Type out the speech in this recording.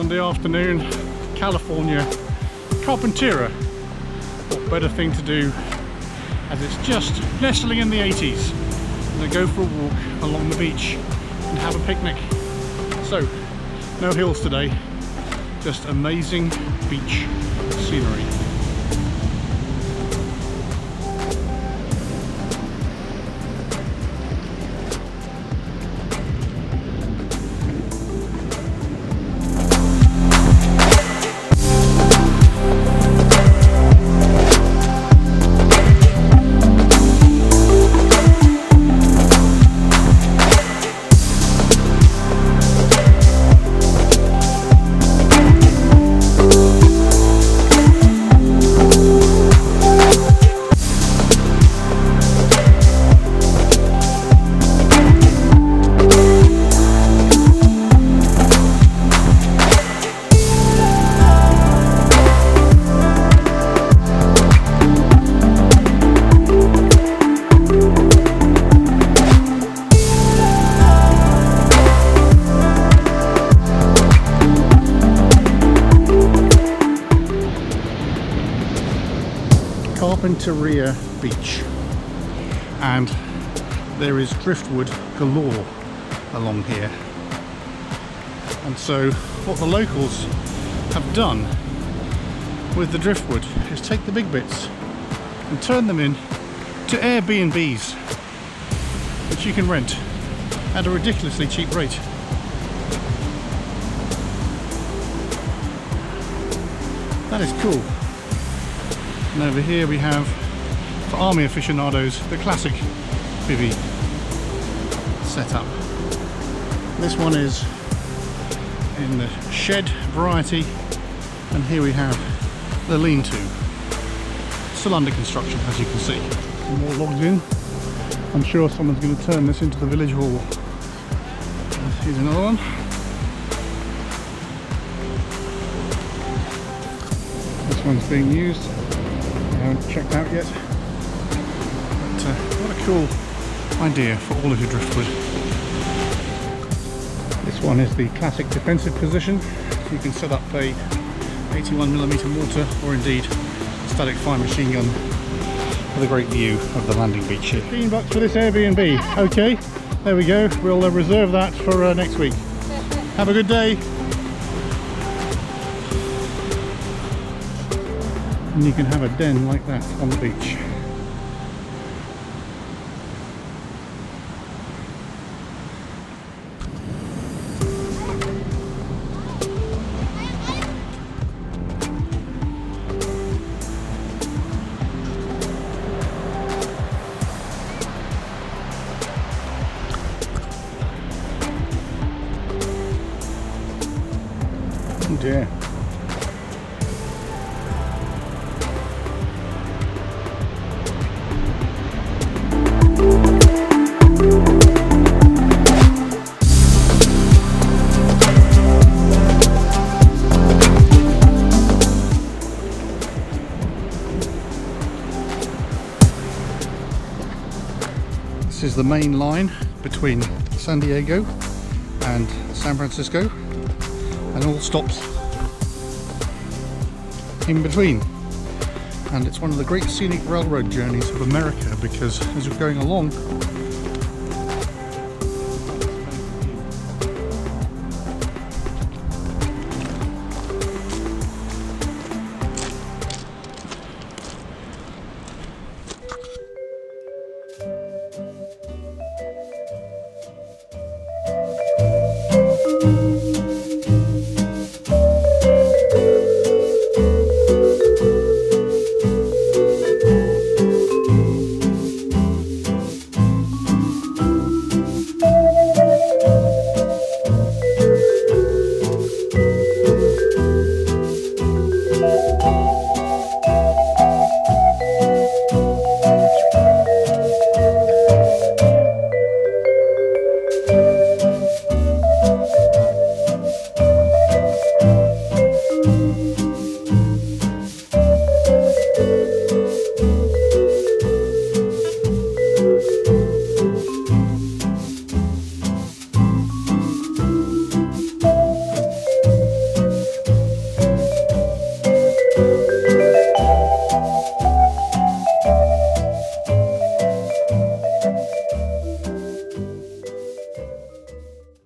Sunday afternoon, California, Carpinteria. What better thing to do as it's just nestling in the 80s. I'm going to go for a walk along the beach and have a picnic. So, no hills today, just amazing beach scenery. Carpinteria Beach, and there is driftwood galore along here. And so what the locals have done with the driftwood is take the big bits and turn them in to Airbnbs, which you can rent at a ridiculously cheap rate. That is cool. And over here we have, for army aficionados, the classic bivvy setup. This one is in the shed variety, and here we have the lean-to. Still under construction, as you can see. Some more logs in. I'm sure someone's going to turn this into the village hall. Here's another one. This one's being used. I haven't checked out yet, but what a cool idea for all of your driftwood. This one is the classic defensive position. You can set up a 81mm mortar or indeed a static fire machine gun with a great view of the landing beach here. $15 for this Airbnb. Okay, there we go. We'll reserve that for next week. Have a good day. And you can have a den like that on the beach. Oh dear. This is the main line between San Diego and San Francisco, and all stops in between. And it's one of the great scenic railroad journeys of America, because as you're going along